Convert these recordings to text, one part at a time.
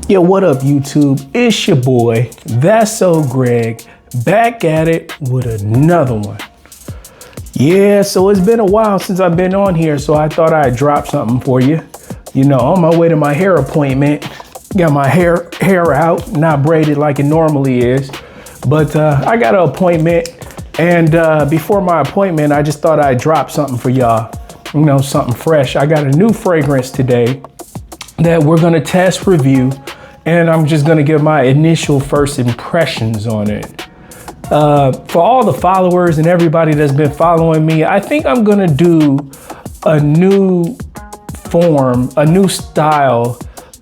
Yo, what up, YouTube? It's your boy, That's So Greg, back at it with another one. Yeah, so it's been a while since I've been on here, so I thought I'd drop something for you. You know, on my way to my hair appointment, got my hair out, not braided like it normally is, but I got an appointment, and before my appointment, I just thought I'd drop something for y'all. You know, something fresh. I got a new fragrance today that we're gonna test review, and I'm just gonna give my initial first impressions on it. For all the followers and everybody that's been following me, I think I'm gonna do a new form, a new style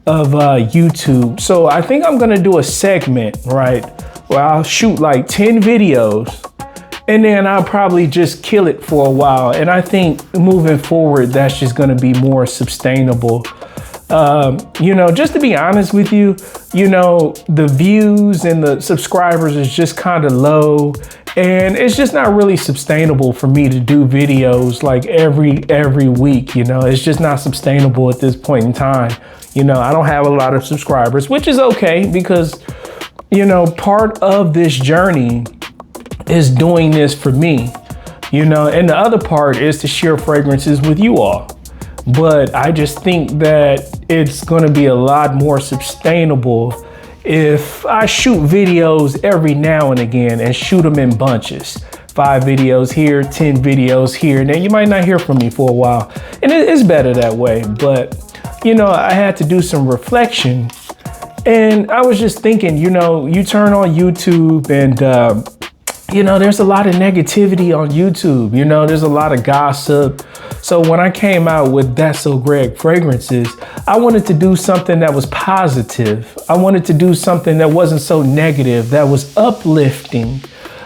of YouTube. So I think I'm gonna do a segment, right, where I'll shoot like 10 videos and then I'll probably just kill it for a while. And I think moving forward, that's just gonna be more sustainable. You know, just to be honest with you, you know, the views and the subscribers is just kind of low, and it's just not really sustainable for me to do videos like every week. You know, it's just not sustainable at this point in time. You know, I don't have a lot of subscribers, which is okay because, you know, part of this journey is doing this for me, you know, and the other part is to share fragrances with you all. But I just think that it's going to be a lot more sustainable if I shoot videos every now and again and shoot them in bunches. 5 videos here, 10 videos here, and then you might not hear from me for a while. And it's better that way. But, you know, I had to do some reflection, and I was just thinking, you know, you turn on YouTube and, you know, there's a lot of negativity on YouTube. You know, there's a lot of gossip. So when I came out with That's So Greg fragrances, I wanted to do something that was positive. I wanted to do something that wasn't so negative, that was uplifting,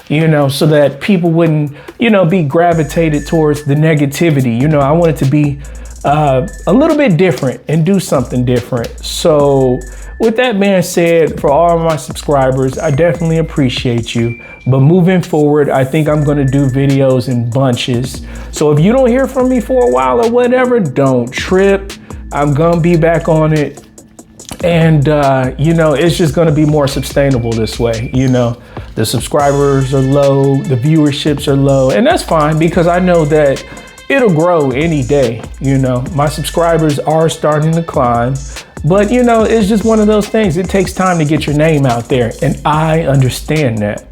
you know, so that people wouldn't, you know, be gravitated towards the negativity. You know, I wanted to be a little bit different and do something different. So with that being said, for all of my subscribers, I definitely appreciate you. But moving forward, I think I'm gonna do videos in bunches. So if you don't hear from me for a while or whatever, don't trip. I'm gonna be back on it. And, you know, it's just gonna be more sustainable this way. You know, the subscribers are low, the viewerships are low, and that's fine because I know that it'll grow any day. You know, my subscribers are starting to climb. But, you know, it's just one of those things. It takes time to get your name out there, and I understand that.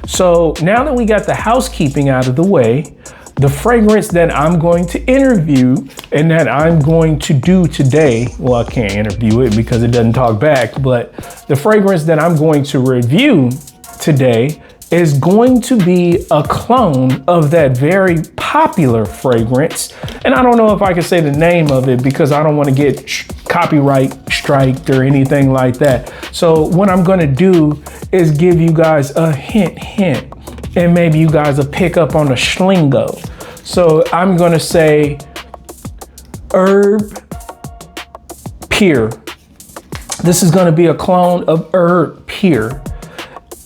So now that we got the housekeeping out of the way, the fragrance that I'm going to interview and that I'm going to do today, well, I can't interview it because it doesn't talk back, but the fragrance that I'm going to review today is going to be a clone of that very popular fragrance. And I don't know if I can say the name of it because I don't want to get copyright striked or anything like that. So what I'm gonna do is give you guys a hint, and maybe you guys will pick up on the schlingo. So I'm gonna say Herb Pure. This is gonna be a clone of Herb Pure.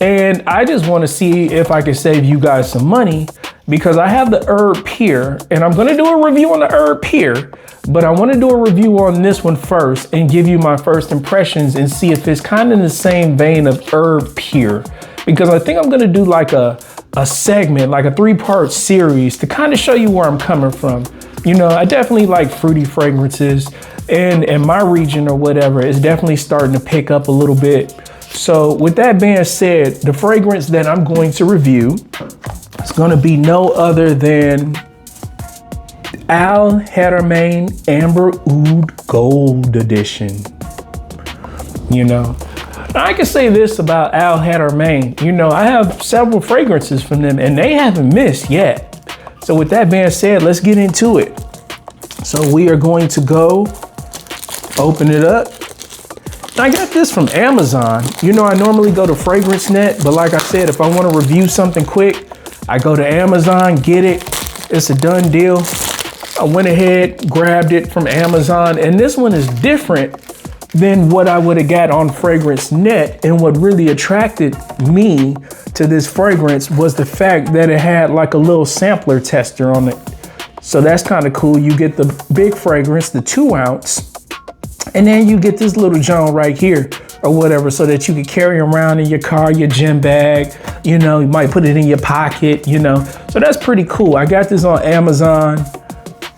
And I just want to see if I can save you guys some money because I have the Herb Pure, and I'm going to do a review on the Herb Pure, but I want to do a review on this one first and give you my first impressions and see if it's kind of in the same vein of Herb Pure, because I think I'm going to do like a segment, like a 3-part series to kind of show you where I'm coming from. You know, I definitely like fruity fragrances, and in my region or whatever, it's definitely starting to pick up a little bit. So with that being said, the fragrance that I'm going to review is going to be no other than Al Haramain Amber Oud Gold Edition. You know, I can say this about Al Haramain. You know, I have several fragrances from them and they haven't missed yet. So with that being said, let's get into it. So we are going to go open it up. I got this from Amazon. You know, I normally go to FragranceNet, but like I said, if I want to review something quick, I go to Amazon, get it. It's a done deal. I went ahead, grabbed it from Amazon, and this one is different than what I would have got on FragranceNet. And what really attracted me to this fragrance was the fact that it had like a little sampler tester on it. So that's kind of cool. You get the big fragrance, the 2 ounce, And then you get this little John right here or whatever, so that you can carry around in your car, your gym bag, you know, you might put it in your pocket, you know. So that's pretty cool. I got this on Amazon.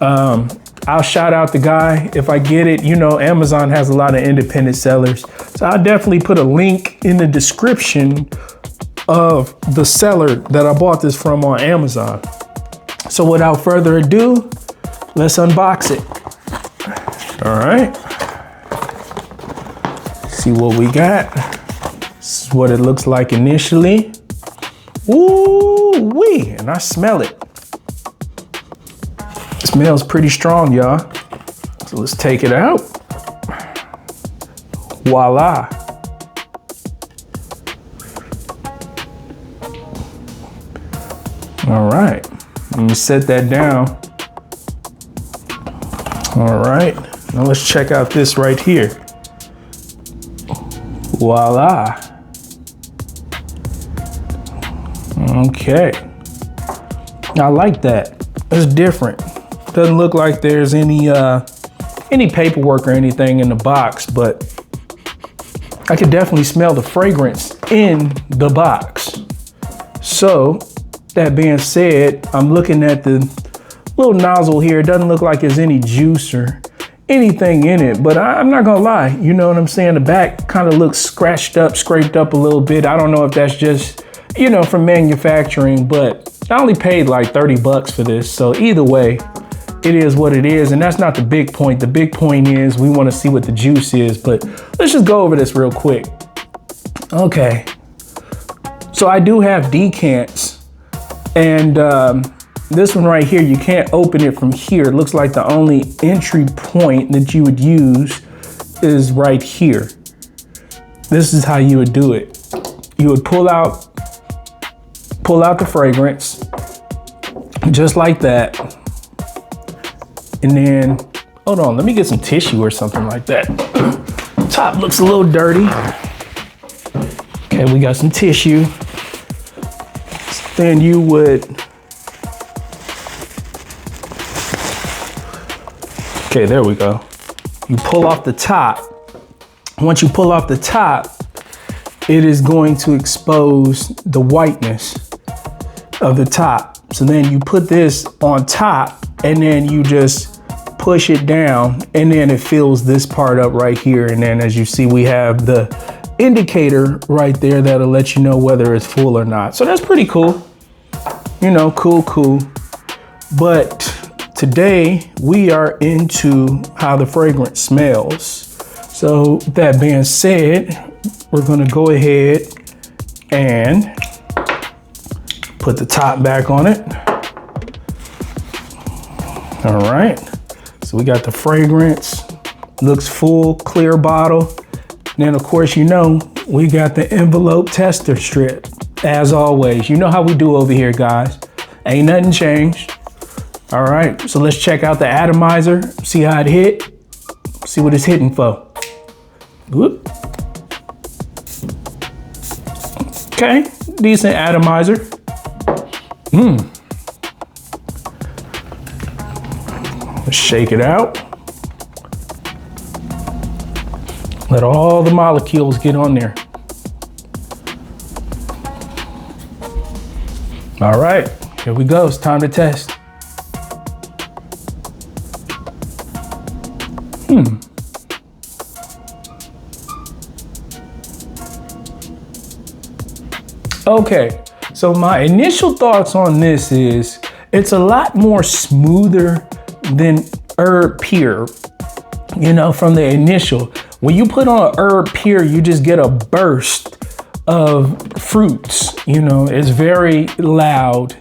I'll shout out the guy if I get it. You know, Amazon has a lot of independent sellers. So I'll definitely put a link in the description of the seller that I bought this from on Amazon. So without further ado, let's unbox it. All right. See what we got. This is what it looks like initially. Ooh-wee, and I smell it. It smells pretty strong, y'all. So let's take it out. Voila. All right, let me set that down. All right, now let's check out this right here. Voila. Okay, I like that. It's different. Doesn't look like there's any paperwork or anything in the box, but I could definitely smell the fragrance in the box. So that being said, I'm looking at the little nozzle here. It doesn't look like there's any juice or anything in it, but I'm not gonna lie, you know what I'm saying? The back kind of looks scratched up, scraped up a little bit. I don't know if that's just, you know, from manufacturing, but I only paid like 30 bucks for this. So either way, it is what it is. And that's not the big point. The big point is we want to see what the juice is, but let's just go over this real quick. Okay. So I do have decants, and this one right here, you can't open it from here. It looks like the only entry point that you would use is right here. This is how you would do it. You would pull out the fragrance, just like that. And then, hold on, let me get some tissue or something like that. Top looks a little dirty. Okay, we got some tissue. Then you would, okay, there we go. You pull off the top. Once you pull off the top, it is going to expose the whiteness of the top. So then you put this on top, and then you just push it down, and then it fills this part up right here. And then as you see, we have the indicator right there that'll let you know whether it's full or not. So that's pretty cool. You know, cool. But today we are into how the fragrance smells. So that being said, we're gonna go ahead and put the top back on it. All right, so we got the fragrance, looks full, clear bottle. Then of course, you know, we got the envelope tester strip. As always, you know how we do over here, guys. Ain't nothing changed. All right, so let's check out the atomizer, see how it hit, see what it's hitting for. Whoop. Okay, decent atomizer. Let's shake it out. Let all the molecules get on there. All right, here we go. It's time to test. Okay, so my initial thoughts on this is it's a lot more smoother than Herb Pure, you know, from the initial. When you put on Herb Pure, you just get a burst of fruits, you know, it's very loud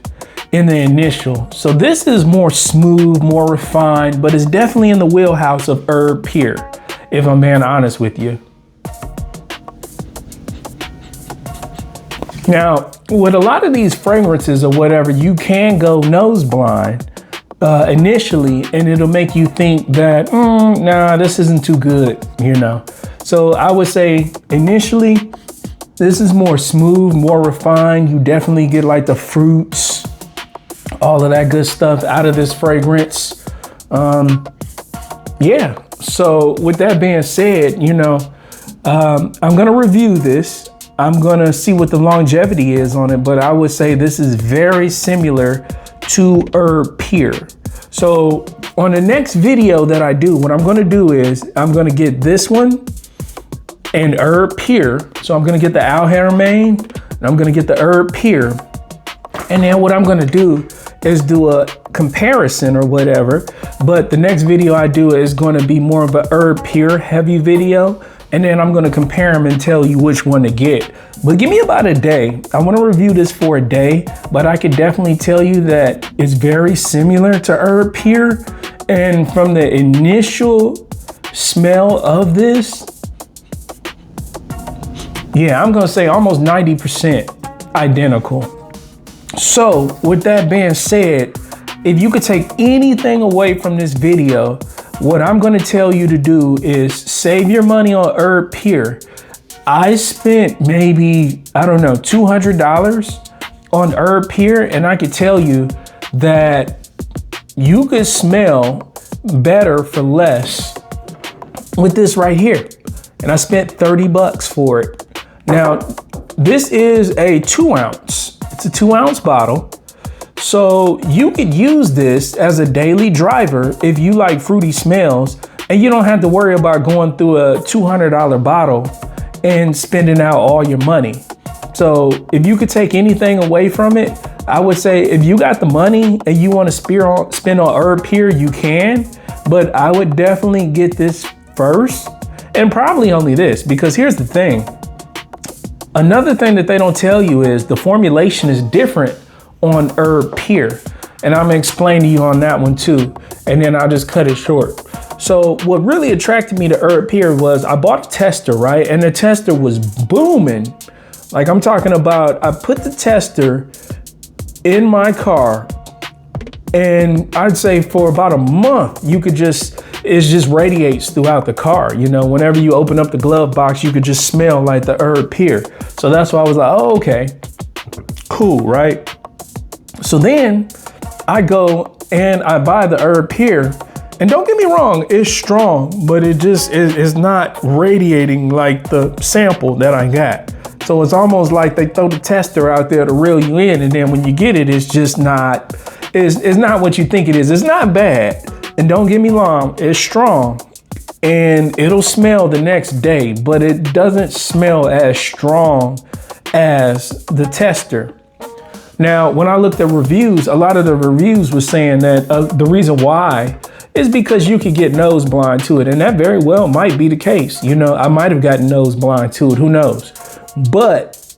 in the initial. So this is more smooth, more refined, but it's definitely in the wheelhouse of Herb Pure, if I'm being honest with you. Now, with a lot of these fragrances or whatever, you can go nose blind initially, and it'll make you think that, nah, this isn't too good, you know? So I would say initially, this is more smooth, more refined. You definitely get like the fruits, all of that good stuff out of this fragrance. Yeah, So with that being said, I'm going to review this. I'm going to see what the longevity is on it, but I would say this is very similar to Herb Pure. So on the next video that I do, what I'm going to do is I'm going to get this one and Herb Pure. So I'm going to get the Al Haramain and I'm going to get the Herb Pure. And then what I'm going to do is do a comparison or whatever. But the next video I do is going to be more of a Herb Pure heavy video. And then I'm going to compare them and tell you which one to get. But give me about a day. I want to review this for a day, but I could definitely tell you that it's very similar to Herb Pure. And from the initial smell of this, yeah, I'm going to say almost 90% identical. So with that being said, if you could take anything away from this video, what I'm going to tell you to do is save your money on Herb Pure. I spent maybe, I don't know, $200 on Herb Pure, and I could tell you that you could smell better for less with this right here. And I spent 30 bucks for it. Now, this is a 2 ounce. It's a 2 ounce bottle. So you could use this as a daily driver if you like fruity smells, and you don't have to worry about going through a $200 bottle and spending out all your money. So if you could take anything away from it, I would say if you got the money and you want to spend on Herb Pure, you can, but I would definitely get this first, and probably only this, because here's the thing. Another thing that they don't tell you is the formulation is different on Herb Pure, and I'm gonna explain to you on that one too, and then I'll just cut it short. So what really attracted me to Herb Pure was I bought a tester, right? And the tester was booming. Like, I'm talking about, I put the tester in my car, and I'd say for about a month, it just radiates throughout the car. Whenever you open up the glove box, you could just smell like the Herb Pure. So that's why I was like, oh, okay, cool, right? So then I go and I buy the Herb Pure, and don't get me wrong, it's strong, but it just is not radiating like the sample that I got. So it's almost like they throw the tester out there to reel you in, and then when you get it, it's just not, it's not what you think it is. It's not bad, and don't get me wrong, it's strong, and it'll smell the next day, but it doesn't smell as strong as the tester. Now, when I looked at reviews, a lot of the reviews were saying that the reason why is because you could get nose blind to it. And that very well might be the case. I might have gotten nose blind to it. Who knows? But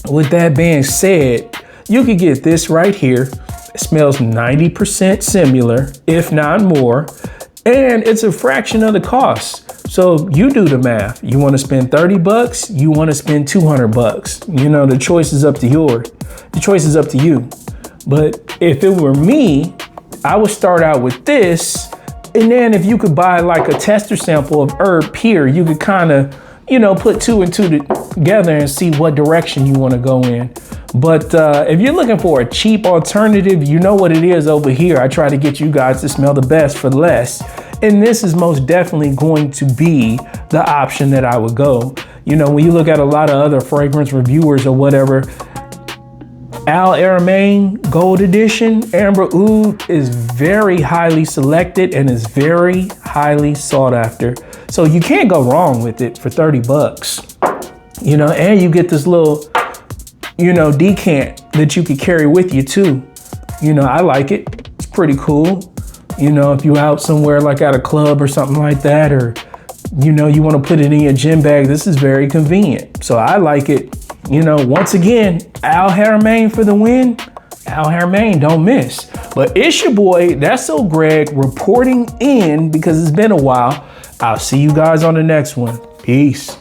with that being said, you could get this right here. It smells 90% similar, if not more. And it's a fraction of the cost. So you do the math. You want to spend 30 bucks? You want to spend 200 bucks? The choice is up to yours. The choice is up to you. But if it were me, I would start out with this. And then if you could buy like a tester sample of Herb Pure, you could kind of, put 2 and 2 together and see what direction you want to go in. But if you're looking for a cheap alternative, you know what it is over here. I try to get you guys to smell the best for less. And this is most definitely going to be the option that I would go. When you look at a lot of other fragrance reviewers or whatever, Al Haramain Gold Edition Amber Oud is very highly selected and is very highly sought after. So you can't go wrong with it for 30 bucks. And you get this little, decant that you could carry with you too. I like it. It's pretty cool. If you're out somewhere like at a club or something like that, or, you want to put it in your gym bag, this is very convenient. So I like it. Once again, Al Haramain for the win. Al Haramain, don't miss. But it's your boy, That's So Greg, reporting in because it's been a while. I'll see you guys on the next one. Peace.